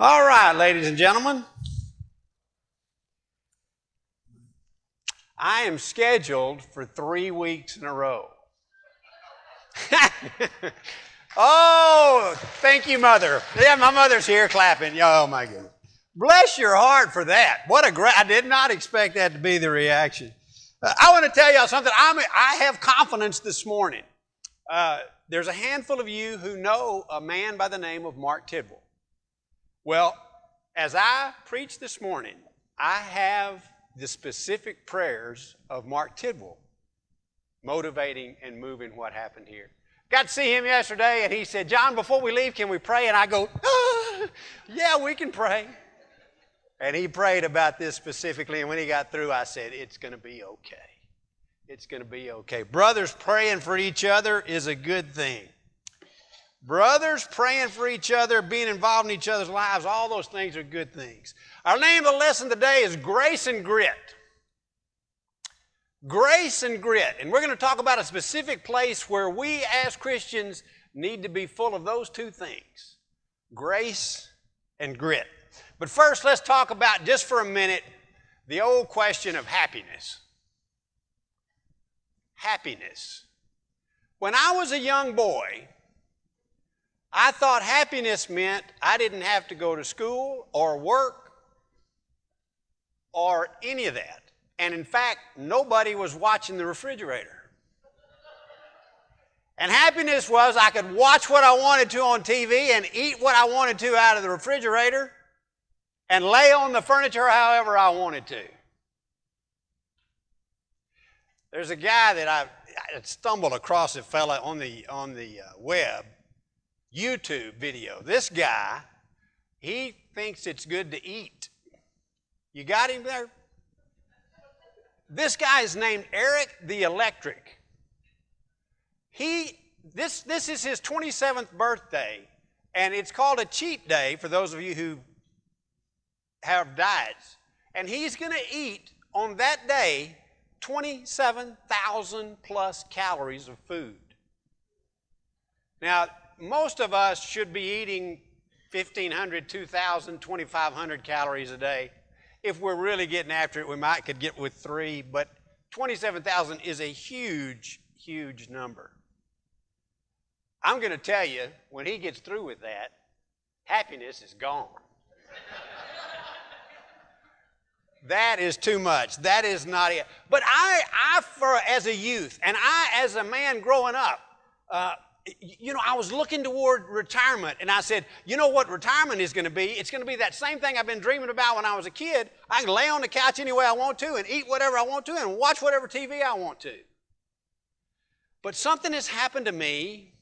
All right, ladies and gentlemen. I am scheduled for 3 weeks in a row. Oh, thank you, Mother. Yeah, my mother's here clapping. Oh, my goodness. Bless your heart for that. What a great, I did not expect that to be the reaction. I want to tell y'all something. I have confidence this morning. There's a handful of you who know a man by the name of Mark Tidwell. Well, as I preach this morning, I have the specific prayers of Mark Tidwell motivating and moving what happened here. Got to see him yesterday, and he said, "John, before we leave, can we pray?" And I go, "Yeah, we can pray." And he prayed about this specifically, and when he got through, I said, "It's going to be okay. It's going to be okay." Brothers praying for each other is a good thing. Brothers praying for each other, being involved in each other's lives, all those things are good things. Our name of the lesson today is Grace and Grit. Grace and grit. And we're going to talk about a specific place where we as Christians need to be full of those two things, grace and grit. But first, let's talk about, just for a minute, the old question of happiness. Happiness. When I was a young boy, I thought happiness meant I didn't have to go to school or work or any of that. And in fact, nobody was watching the refrigerator. And happiness was I could watch what I wanted to on TV and eat what I wanted to out of the refrigerator and lay on the furniture however I wanted to. There's a guy that I stumbled across, a fella on the web, YouTube video. This guy, he thinks it's good to eat. You got him there? This guy is named Eric the Electric. This is his 27th birthday, and it's called a cheat day for those of you who have diets. And he's going to eat on that day 27,000 plus calories of food. Now, most of us should be eating 1,500, 2,000, 2,500 calories a day. If we're really getting after it, we could get with 3, but 27,000 is a huge, huge number. I'm going to tell you, when he gets through with that, happiness is gone. That is too much. That is not it. But as a youth, and as a man growing up, I was looking toward retirement, and I said, you know what retirement is going to be? It's going to be that same thing I've been dreaming about when I was a kid. I can lay on the couch any way I want to and eat whatever I want to and watch whatever TV I want to. But something has happened to me,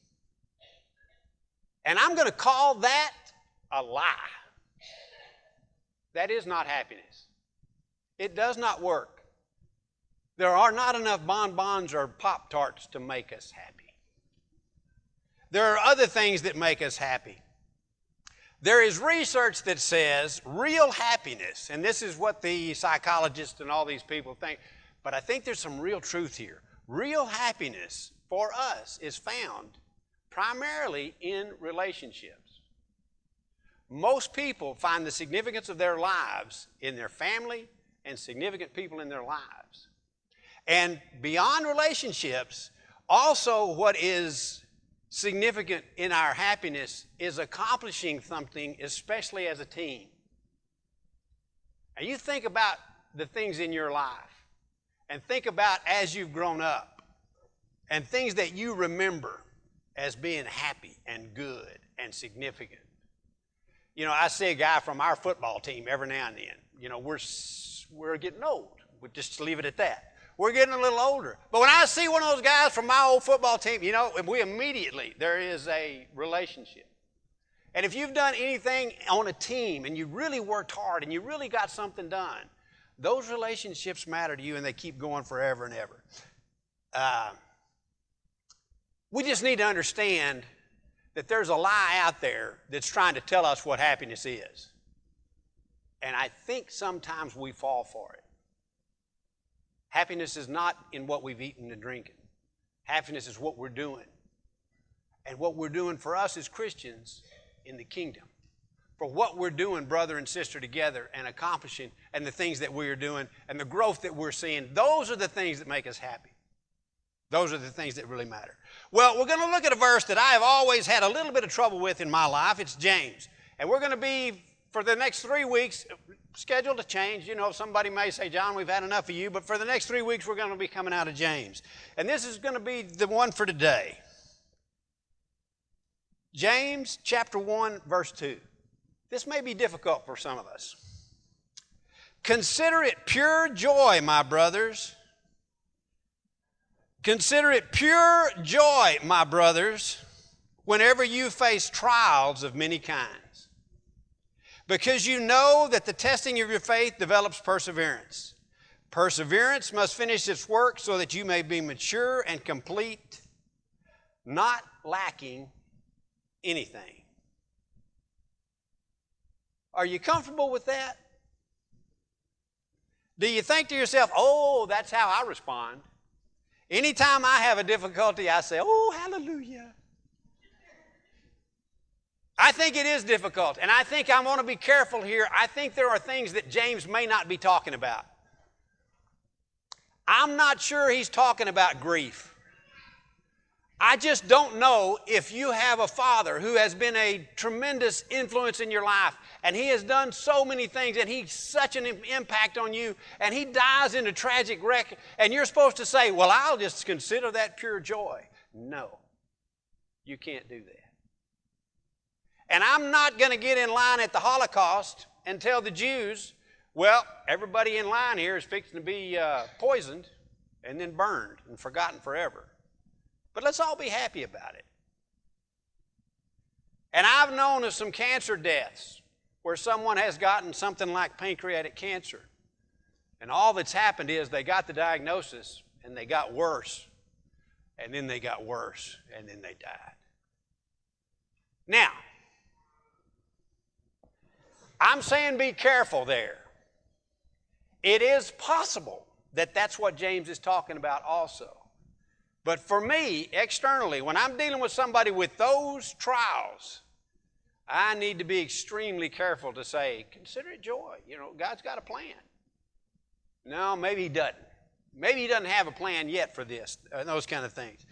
and I'm going to call that a lie. That is not happiness. It does not work. There are not enough bonbons or Pop-Tarts to make us happy. There are other things that make us happy. There is research that says real happiness, and this is what the psychologists and all these people think, but I think there's some real truth here. Real happiness for us is found primarily in relationships. Most people find the significance of their lives in their family and significant people in their lives. And beyond relationships, also what is significant in our happiness is accomplishing something, especially as a team. And you think about the things in your life, and think about as you've grown up, and things that you remember as being happy and good and significant. You know, I see a guy from our football team every now and then. You know, we're getting old. We'll just leave it at that. We're getting a little older. But when I see one of those guys from my old football team, you know, there is a relationship. And if you've done anything on a team and you really worked hard and you really got something done, those relationships matter to you and they keep going forever and ever. We just need to understand that there's a lie out there that's trying to tell us what happiness is. And I think sometimes we fall for it. Happiness is not in what we've eaten and drinking. Happiness is what we're doing. And what we're doing for us as Christians in the kingdom. for what we're doing, brother and sister, together and accomplishing, and the things that we are doing and the growth that we're seeing. Those are the things that make us happy. Those are the things that really matter. Well, we're going to look at a verse that I have always had a little bit of trouble with in my life. It's James. And we're going to be, for the next 3 weeks, scheduled to change. You know, somebody may say, John, we've had enough of you. But for the next 3 weeks, we're going to be coming out of James. And this is going to be the one for today. James chapter 1, verse 2. This may be difficult for some of us. Consider it pure joy, my brothers. Consider it pure joy, my brothers, whenever you face trials of many kinds, because you know that the testing of your faith develops perseverance. Perseverance must finish its work so that you may be mature and complete, not lacking anything. Are you comfortable with that? Do you think to yourself, oh, that's how I respond? Anytime I have a difficulty, I say, oh, hallelujah. I think it is difficult, and I think I want to be careful here. I think there are things that James may not be talking about. I'm not sure he's talking about grief. I just don't know if you have a father who has been a tremendous influence in your life, and he has done so many things, and he's such an impact on you, and he dies in a tragic wreck, and you're supposed to say, well, I'll just consider that pure joy. No, you can't do that. And I'm not going to get in line at the Holocaust and tell the Jews, well, everybody in line here is fixing to be poisoned and then burned and forgotten forever. But let's all be happy about it. And I've known of some cancer deaths where someone has gotten something like pancreatic cancer. And all that's happened is they got the diagnosis and they got worse. And then they got worse and then they died. Now, I'm saying be careful there. It is possible that that's what James is talking about also. But for me, externally, when I'm dealing with somebody with those trials, I need to be extremely careful to say, consider it joy. You know, God's got a plan. No, maybe he doesn't. Maybe he doesn't have a plan yet for this, those kind of things.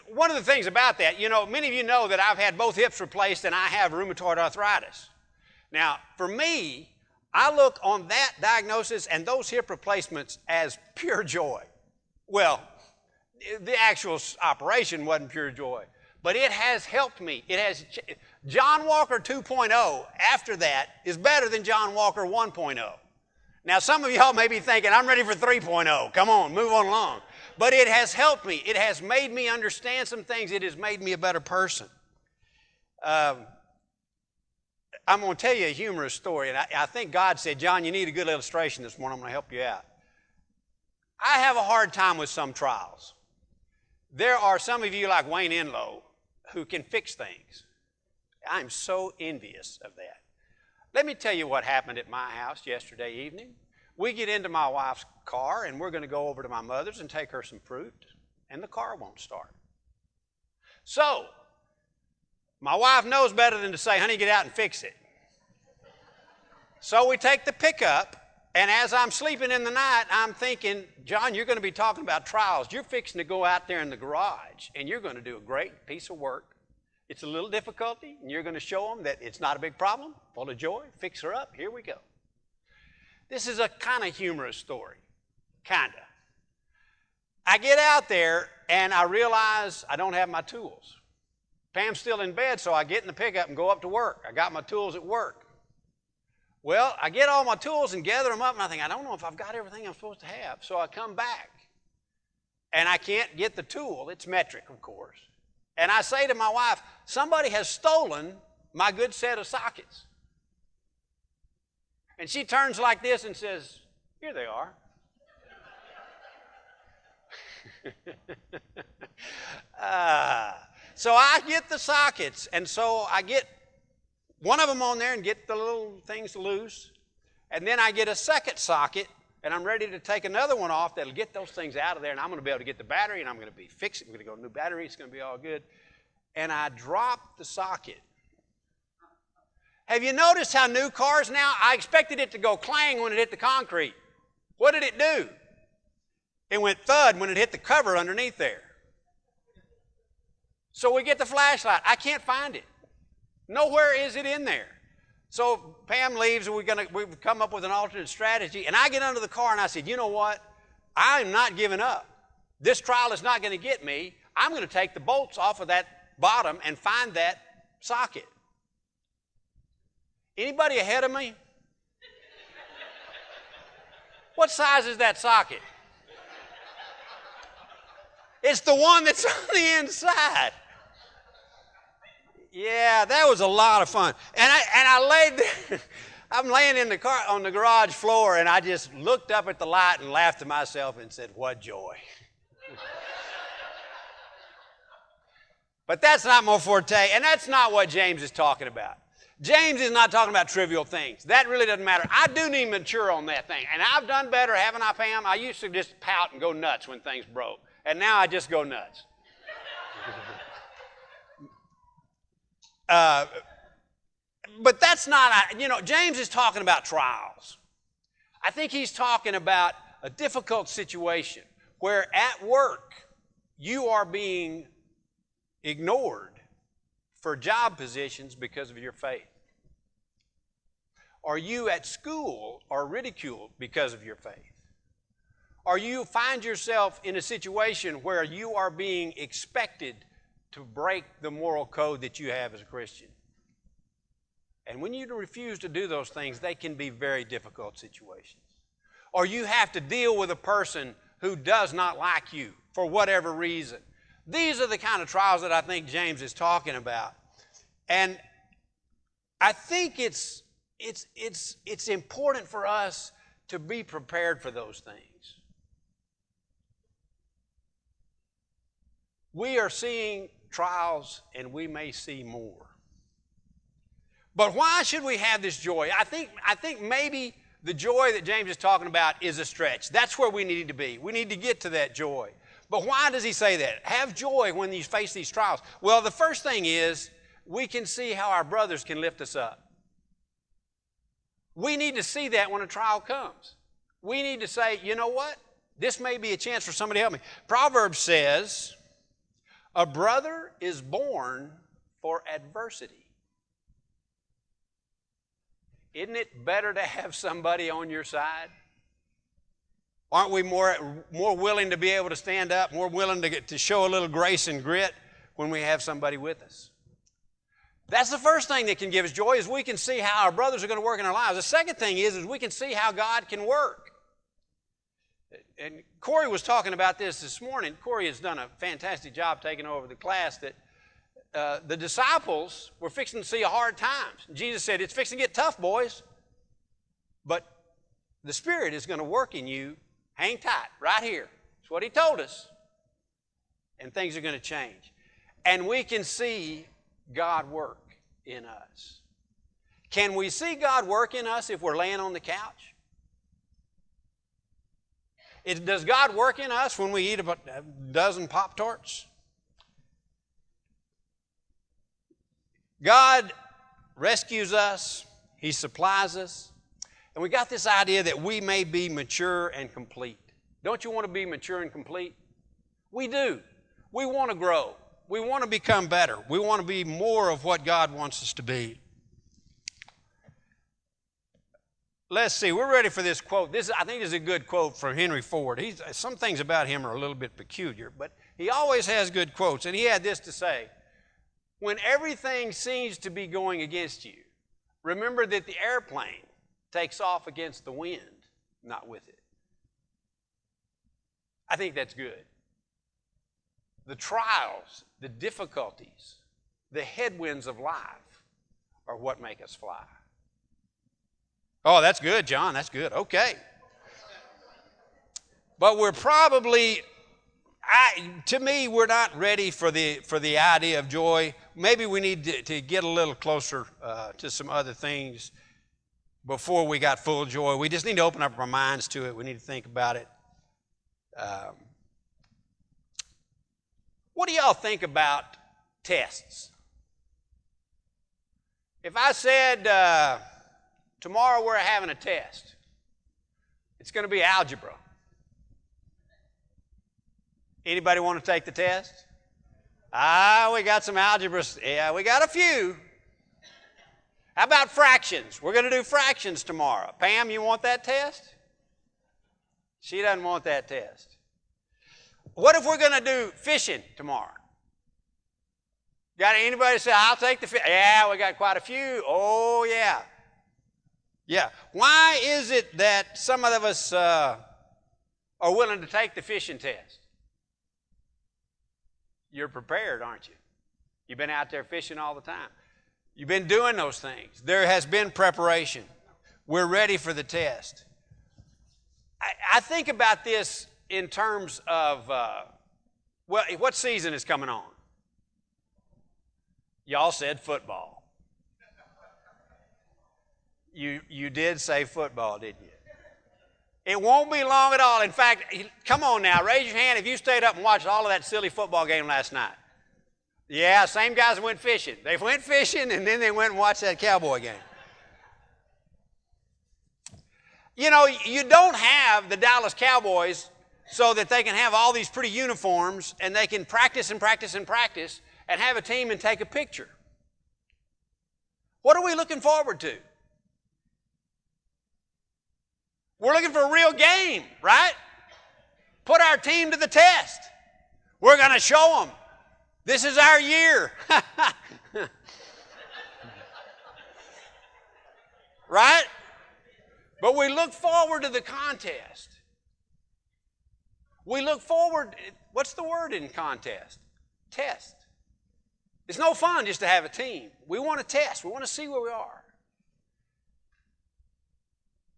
One of the things about that, you know, many of you know that I've had both hips replaced and I have rheumatoid arthritis. Now, for me, I look on that diagnosis and those hip replacements as pure joy. Well, the actual operation wasn't pure joy, but it has helped me. It has. John Walker 2.0 after that is better than John Walker 1.0. Now, some of y'all may be thinking, I'm ready for 3.0. Come on, move on along. But it has helped me. It has made me understand some things. It has made me a better person. I'm going to tell you a humorous story, and I think God said, John, you need a good illustration this morning. I'm going to help you out. I have a hard time with some trials. There are some of you like Wayne Enlow who can fix things. I'm so envious of that. Let me tell you what happened at my house yesterday evening. We get into my wife's car, and we're going to go over to my mother's and take her some fruit, and the car won't start. So, my wife knows better than to say, honey, get out and fix it. So we take the pickup, and as I'm sleeping in the night, I'm thinking, John, you're going to be talking about trials. You're fixing to go out there in the garage, and you're going to do a great piece of work. It's a little difficulty, and you're going to show them that it's not a big problem, full of joy, fix her up, here we go. This is a kind of humorous story, kind of. I get out there, and I realize I don't have my tools. Pam's still in bed, so I get in the pickup and go up to work. I got my tools at work. Well, I get all my tools and gather them up, and I think, I don't know if I've got everything I'm supposed to have. So I come back, and I can't get the tool. It's metric, of course. And I say to my wife, somebody has stolen my good set of sockets. And she turns like this and says, here they are. So I get the sockets, and so I get one of them on there and get the little things loose. And then I get a second socket, and I'm ready to take another one off that'll get those things out of there, and I'm going to be able to get the battery, and I'm going to be fixing it. I'm going to go new battery. It's going to be all good. And I drop the socket. Have you noticed how new cars now, I expected it to go clang when it hit the concrete. What did it do? It went thud when it hit the cover underneath there. So we get the flashlight. I can't find it. Nowhere is it in there. So Pam leaves, and we've come up with an alternate strategy. And I get under the car and I said, you know what? I'm not giving up. This trial is not going to get me. I'm going to take the bolts off of that bottom and find that socket. Anybody ahead of me? What size is that socket? It's the one that's on the inside. Yeah, that was a lot of fun. And I laid there. I'm laying in the car on the garage floor, and I just looked up at the light and laughed to myself and said, what joy. But that's not my forte, and that's not what James is talking about. James is not talking about trivial things. That really doesn't matter. I do need to mature on that thing, and I've done better, haven't I, Pam? I used to just pout and go nuts when things broke, and now I just go nuts. But that's not, James is talking about trials. I think he's talking about a difficult situation where at work you are being ignored for job positions because of your faith. Or you at school are ridiculed because of your faith. Or you find yourself in a situation where you are being expected to break the moral code that you have as a Christian. And when you refuse to do those things, they can be very difficult situations. Or you have to deal with a person who does not like you for whatever reason. These are the kind of trials that I think James is talking about. And I think it's important for us to be prepared for those things. We are seeing trials, and we may see more. But why should we have this joy? I think maybe the joy that James is talking about is a stretch. That's where we need to be. We need to get to that joy. But why does he say that? Have joy when you face these trials. Well, the first thing is we can see how our brothers can lift us up. We need to see that when a trial comes. We need to say, you know what? This may be a chance for somebody to help me. Proverbs says, a brother is born for adversity. Isn't it better to have somebody on your side? Aren't we more willing to be able to stand up, more willing to show a little grace and grit when we have somebody with us? That's the first thing that can give us joy, is we can see how our brothers are going to work in our lives. The second thing is we can see how God can work. And Corey was talking about this morning. Corey has done a fantastic job taking over the class, that the disciples were fixing to see hard times. Jesus said, it's fixing to get tough, boys. But the Spirit is going to work in you. Hang tight, right here. That's what he told us. And things are going to change. And we can see God work in us. Can we see God work in us if we're laying on the couch? Does God work in us when we eat a dozen Pop-Tarts? God rescues us. He supplies us. And we got this idea that we may be mature and complete. Don't you want to be mature and complete? We do. We want to grow. We want to become better. We want to be more of what God wants us to be. Let's see. We're ready for this quote. I think this is a good quote from Henry Ford. Some things about him are a little bit peculiar, but he always has good quotes. And he had this to say: when everything seems to be going against you, remember that the airplane takes off against the wind, not with it. I think that's good. The trials, the difficulties, the headwinds of life are what make us fly. Oh, that's good, John. That's good. Okay. But we're probably, to me, we're not ready for the idea of joy. Maybe we need to get a little closer to some other things before we got full joy. We just need to open up our minds to it. We need to think about it. What do y'all think about tests? If I said tomorrow we're having a test, it's going to be algebra. Anybody want to take the test? We got some algebra. Yeah, we got a few. How about fractions? We're going to do fractions tomorrow. Pam, you want that test? She doesn't want that test. What if we're going to do fishing tomorrow? Got anybody say, I'll take the fish? Yeah, we got quite a few. Oh, yeah. Yeah. Why is it that some of us are willing to take the fishing test? You're prepared, aren't you? You've been out there fishing all the time. You've been doing those things. There has been preparation. We're ready for the test. I think about this in terms of, what season is coming on? Y'all said football. You did say football, didn't you? It won't be long at all. In fact, come on now, raise your hand if you stayed up and watched all of that silly football game last night. Yeah, same guys went fishing. They went fishing and then they went and watched that Cowboy game. You know, you don't have the Dallas Cowboys so that they can have all these pretty uniforms and they can practice and practice and practice and have a team and take a picture. What are we looking forward to? We're looking for a real game, right? Put our team to the test. We're going to show them. This is our year. Right? But we look forward to the contest. We look forward, what's the word in contest? Test. It's no fun just to have a team. We want to test. We want to see where we are.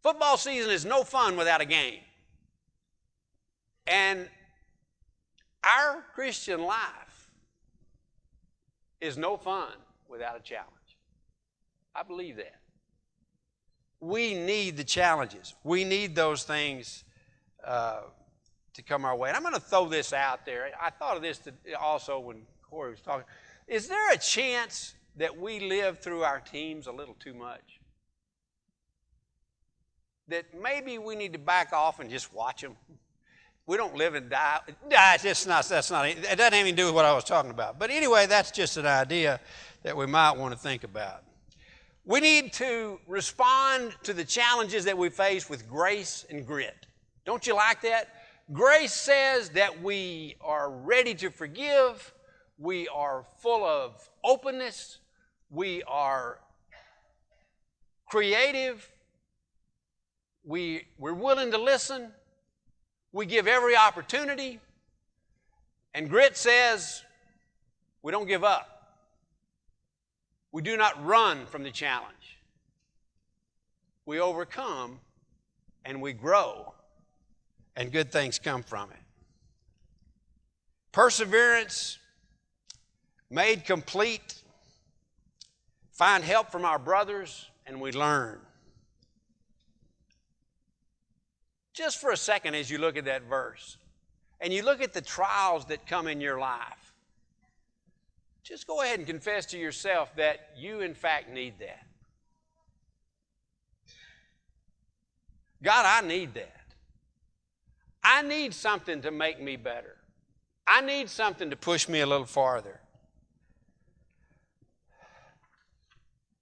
Football season is no fun without a game. And our Christian life is no fun without a challenge. I believe that. We need the challenges. We need those things to come our way. And I'm going to throw this out there. I thought of this also when Corey was talking. Is there a chance that we live through our teams a little too much? That maybe we need to back off and just watch them? We don't live and die. It doesn't have anything to do with what I was talking about. But anyway, that's just an idea that we might want to think about. We need to respond to the challenges that we face with grace and grit. Don't you like that? Grace says that we are ready to forgive. We are full of openness. We are creative. We're willing to listen. We give every opportunity. And grit says we don't give up. We do not run from the challenge. We overcome and we grow, and good things come from it. Perseverance made complete. Find help from our brothers, and we learn. Just for a second as you look at that verse, and you look at the trials that come in your life, just go ahead and confess to yourself that you in fact need that. God, I need that. I need something to make me better. I need something to push me a little farther.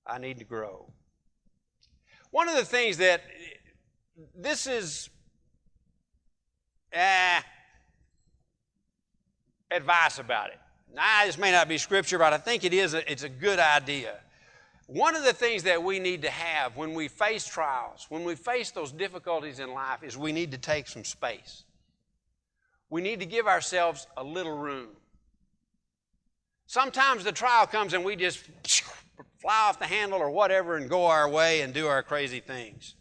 I need to grow. One of the things that this is advice about it. Now, this may not be scripture, but I think it's a good idea. One of the things that we need to have when we face trials, when we face those difficulties in life, is we need to take some space. We need to give ourselves a little room. Sometimes the trial comes and we just fly off the handle or whatever and go our way and do our crazy things.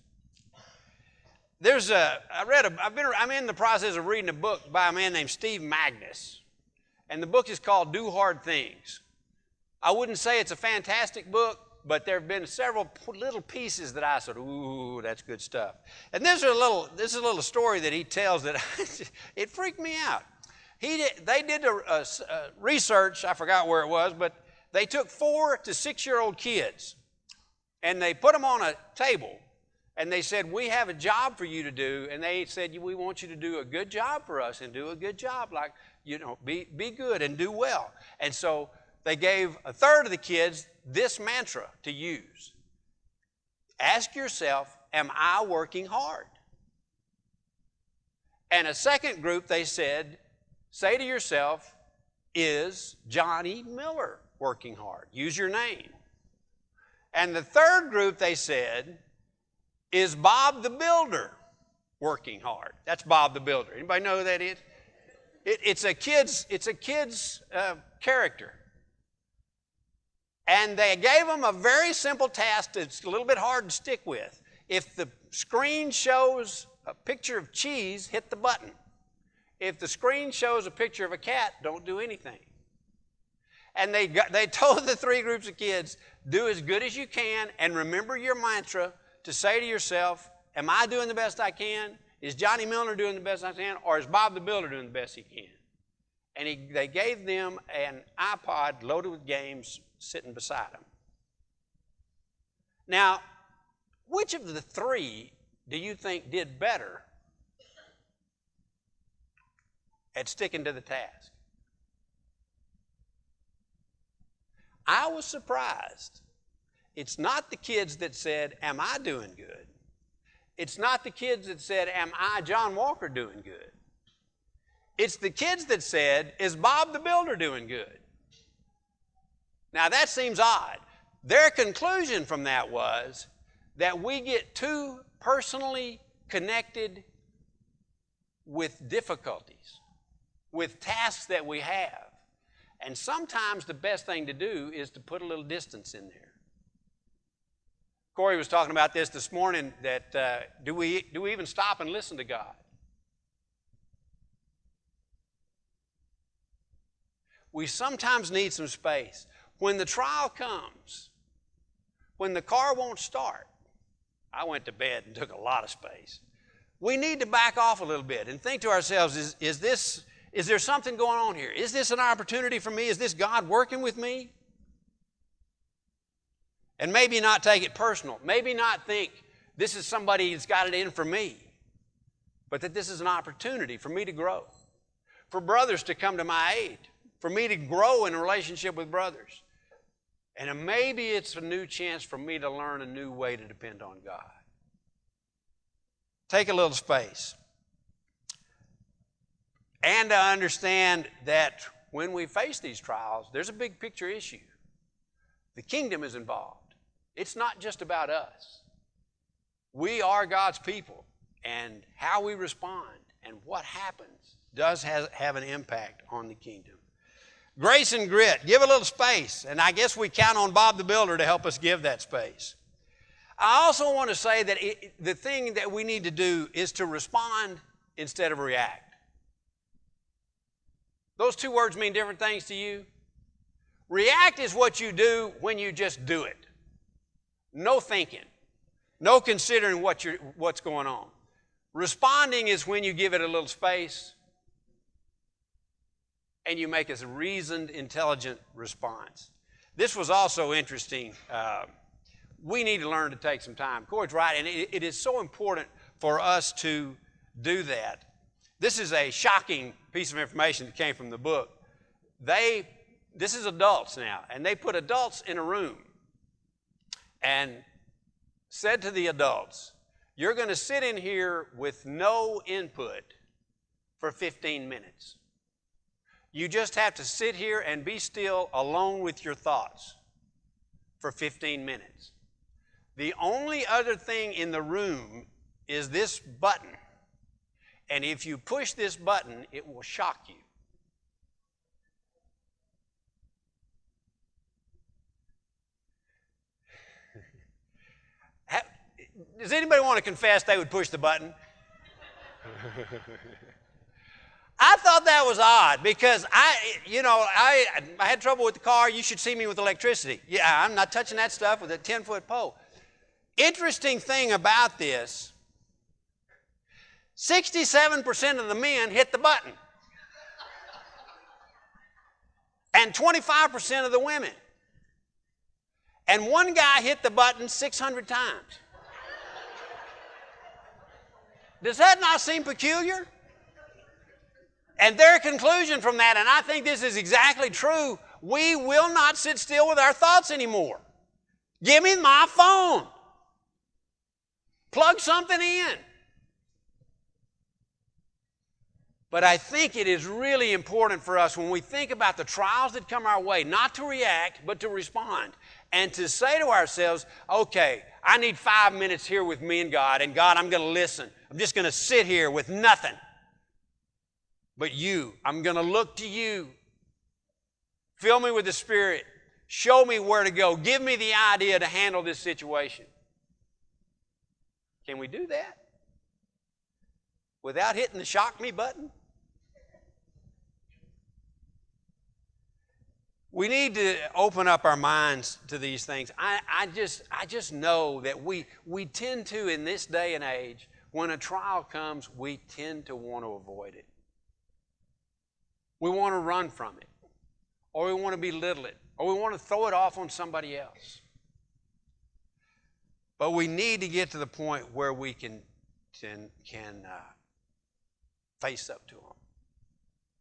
I'm in the process of reading a book by a man named Steve Magnus. And the book is called Do Hard Things. I wouldn't say it's a fantastic book, but there have been several little pieces that I said, ooh, that's good stuff. And this is a little story that he tells that it freaked me out. They did a research, I forgot where it was, but they took 4 to 6-year-old kids And they put them on a table, and they said, we have a job for you to do. And they said, we want you to do a good job for us and do a good job, like, be good and do well. And so they gave a third of the kids this mantra to use. Ask yourself, am I working hard? And a second group, they said, say to yourself, is Johnny Miller working hard? Use your name. And the third group, they said, is Bob the Builder working hard? That's Bob the Builder. Anybody know who that is? It's a kid's character. And they gave them a very simple task that's a little bit hard to stick with. If the screen shows a picture of cheese, hit the button. If the screen shows a picture of a cat, don't do anything. And they told the three groups of kids, do as good as you can and remember your mantra to say to yourself, am I doing the best I can? Is Johnny Miller doing the best I can? Or is Bob the Builder doing the best he can? And they gave them an iPod loaded with games sitting beside them. Now, which of the three do you think did better at sticking to the task? I was surprised. It's not the kids that said, am I doing good? It's not the kids that said, am I, John Walker, doing good? It's the kids that said, is Bob the Builder doing good? Now that seems odd. Their conclusion from that was that we get too personally connected with difficulties, with tasks that we have. And sometimes the best thing to do is to put a little distance in there. Corey was talking about this morning, that do we even stop and listen to God? We sometimes need some space. When the trial comes, when the car won't start, I went to bed and took a lot of space. We need to back off a little bit and think to ourselves, is there something going on here? Is this an opportunity for me? Is this God working with me? And maybe not take it personal. Maybe not think this is somebody that's got it in for me. But that this is an opportunity for me to grow. For brothers to come to my aid. For me to grow in a relationship with brothers. And maybe it's a new chance for me to learn a new way to depend on God. Take a little space. And to understand that when we face these trials, there's a big picture issue. The kingdom is involved. It's not just about us. We are God's people, and how we respond and what happens does have an impact on the kingdom. Grace and grit. Give a little space, and I guess we count on Bob the Builder to help us give that space. I also want to say that the thing that we need to do is to respond instead of react. Those two words mean different things to you. React is what you do when you just do it. No thinking. No considering what's going on. Responding is when you give it a little space and you make a reasoned, intelligent response. This was also interesting. We need to learn to take some time. Corey's right, and it is so important for us to do that. This is a shocking piece of information that came from the book. This is adults now, and they put adults in a room and said to the adults, you're going to sit in here with no input for 15 minutes. You just have to sit here and be still alone with your thoughts for 15 minutes. The only other thing in the room is this button. And if you push this button, it will shock you. Does anybody want to confess they would push the button? I thought that was odd because I had trouble with the car. You should see me with electricity. Yeah, I'm not touching that stuff with a 10-foot pole. Interesting thing about this, 67% of the men hit the button. And 25% of the women. And one guy hit the button 600 times. Does that not seem peculiar? And their conclusion from that, and I think this is exactly true, we will not sit still with our thoughts anymore. Give me my phone. Plug something in. But I think it is really important for us when we think about the trials that come our way, not to react, but to respond. And to say to ourselves, okay, I need 5 minutes here with me and God I'm going to listen. I'm just going to sit here with nothing. But you, I'm going to look to you. Fill me with the Spirit. Show me where to go. Give me the idea to handle this situation. Can we do that without hitting the shock me button? We need to open up our minds to these things. I just know that we tend to, in this day and age, when a trial comes, we tend to want to avoid it. We want to run from it, or we want to belittle it, or we want to throw it off on somebody else. But we need to get to the point where we can face up to them.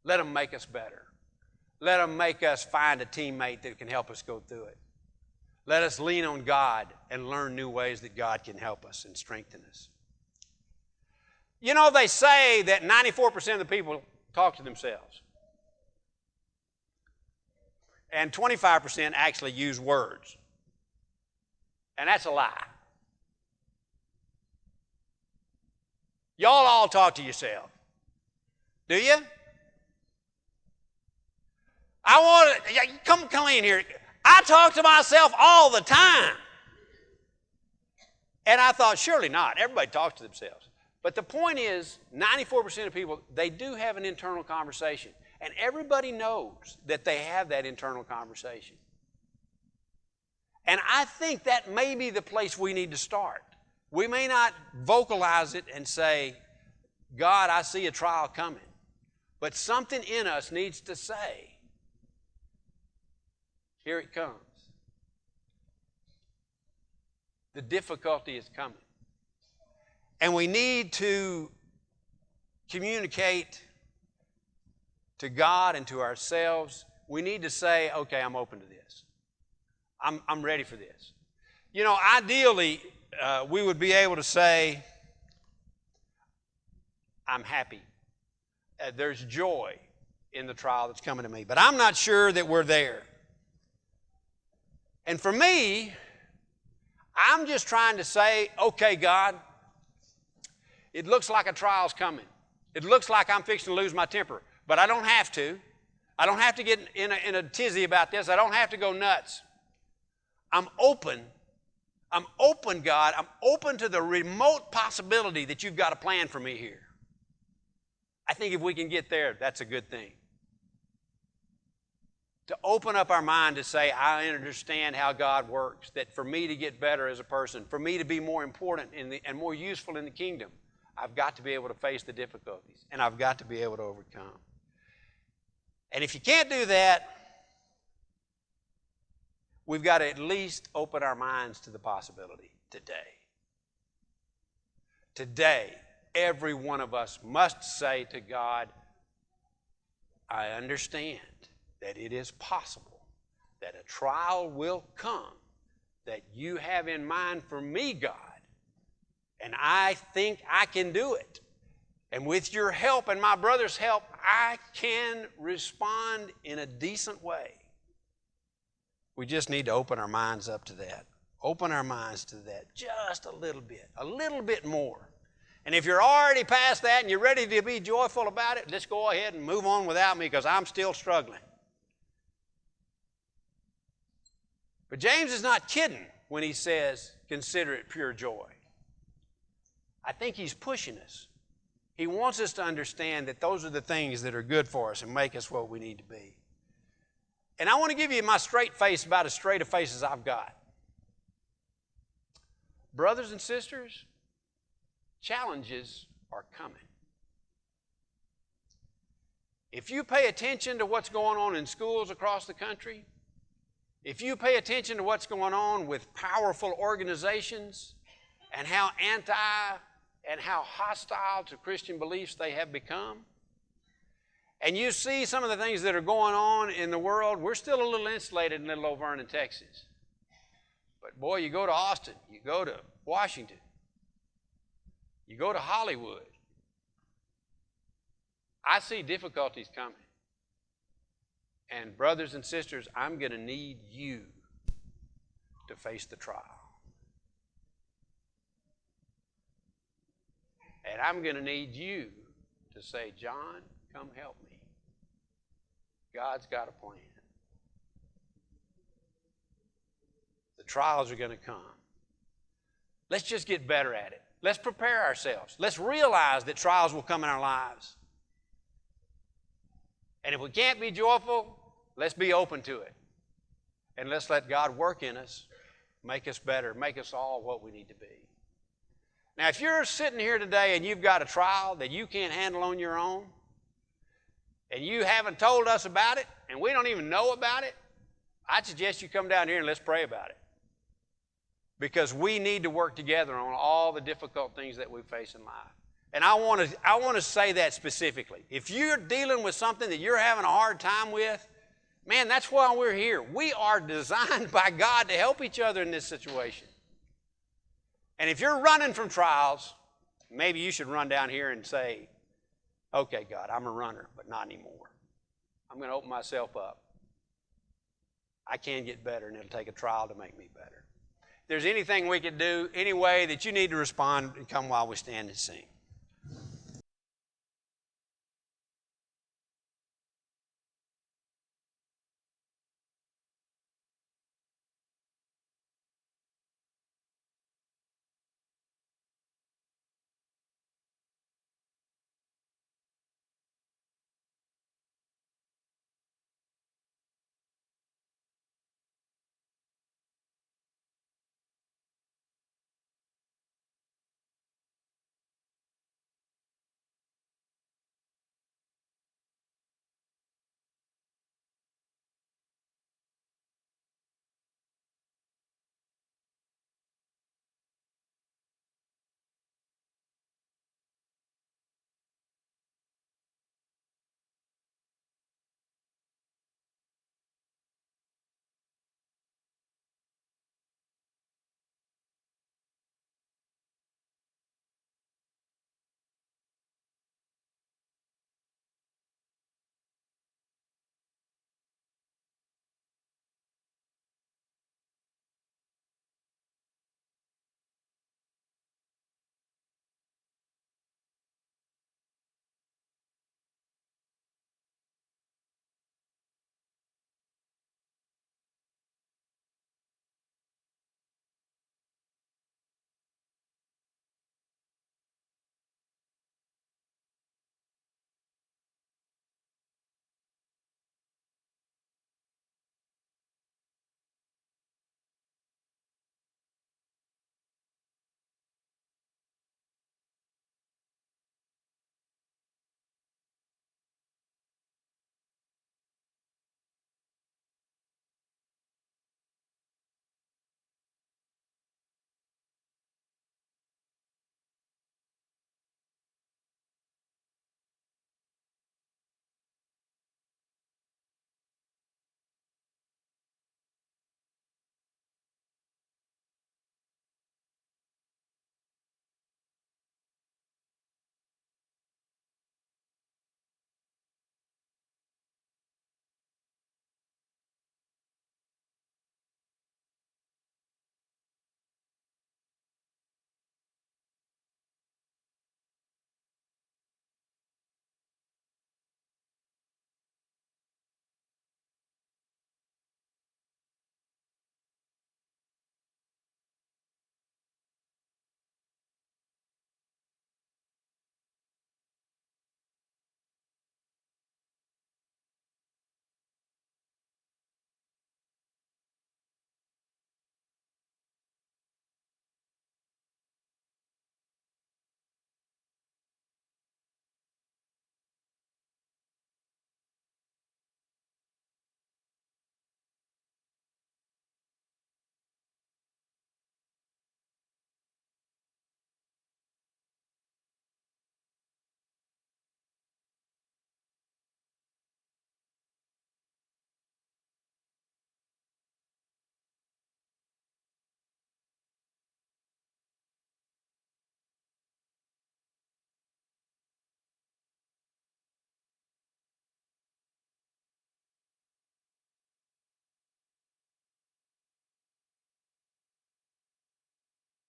Let them make us better. Let them make us find a teammate that can help us go through it. Let us lean on God and learn new ways that God can help us and strengthen us. You know, they say that 94% of the people talk to themselves. And 25% actually use words. And that's a lie. Y'all all talk to yourself. Do you? Come in here. I talk to myself all the time. And I thought, surely not. Everybody talks to themselves. But the point is, 94% of people, they do have an internal conversation. And everybody knows that they have that internal conversation. And I think that may be the place we need to start. We may not vocalize it and say, God, I see a trial coming. But something in us needs to say, here it comes. The difficulty is coming. And we need to communicate to God and to ourselves. We need to say, okay, I'm open to this. I'm ready for this. You know, ideally, we would be able to say, I'm happy. There's joy in the trial that's coming to me. But I'm not sure that we're there. And for me, I'm just trying to say, okay, God, it looks like a trial's coming. It looks like I'm fixing to lose my temper. But I don't have to. I don't have to get in a tizzy about this. I don't have to go nuts. I'm open. I'm open, God. I'm open to the remote possibility that you've got a plan for me here. I think if we can get there, that's a good thing. To open up our mind to say, I understand how God works, that for me to get better as a person, for me to be more important and more useful in the kingdom, I've got to be able to face the difficulties, and I've got to be able to overcome. And if you can't do that, we've got to at least open our minds to the possibility today. Today, every one of us must say to God, I understand that it is possible that a trial will come that you have in mind for me, God, and I think I can do it. And with your help and my brother's help, I can respond in a decent way. We just need to open our minds up to that. Open our minds to that just a little bit more. And if you're already past that and you're ready to be joyful about it, let's go ahead and move on without me because I'm still struggling. But James is not kidding when he says, consider it pure joy. I think he's pushing us. He wants us to understand that those are the things that are good for us and make us what we need to be. And I want to give you my straight face, about as straight a face as I've got. Brothers and sisters, challenges are coming. If you pay attention to what's going on in schools across the country, If you pay attention to what's going on with powerful organizations and how anti and how hostile to Christian beliefs they have become, and you see some of the things that are going on in the world, we're still a little insulated in little old Vernon, Texas. But boy, you go to Austin, you go to Washington, you go to Hollywood, I see difficulties coming. And brothers and sisters, I'm going to need you to face the trial. And I'm going to need you to say, John, come help me. God's got a plan. The trials are going to come. Let's just get better at it. Let's prepare ourselves. Let's realize that trials will come in our lives. And if we can't be joyful, let's be open to it. And let's let God work in us, make us better, make us all what we need to be. Now, if you're sitting here today and you've got a trial that you can't handle on your own, and you haven't told us about it, and we don't even know about it, I'd suggest you come down here and let's pray about it. Because we need to work together on all the difficult things that we face in life. And I want to say that specifically. If you're dealing with something that you're having a hard time with, man, that's why we're here. We are designed by God to help each other in this situation. And if you're running from trials, maybe you should run down here and say, okay, God, I'm a runner, but not anymore. I'm going to open myself up. I can get better, and it'll take a trial to make me better. If there's anything we could do, any way that you need to respond, come while we stand and sing.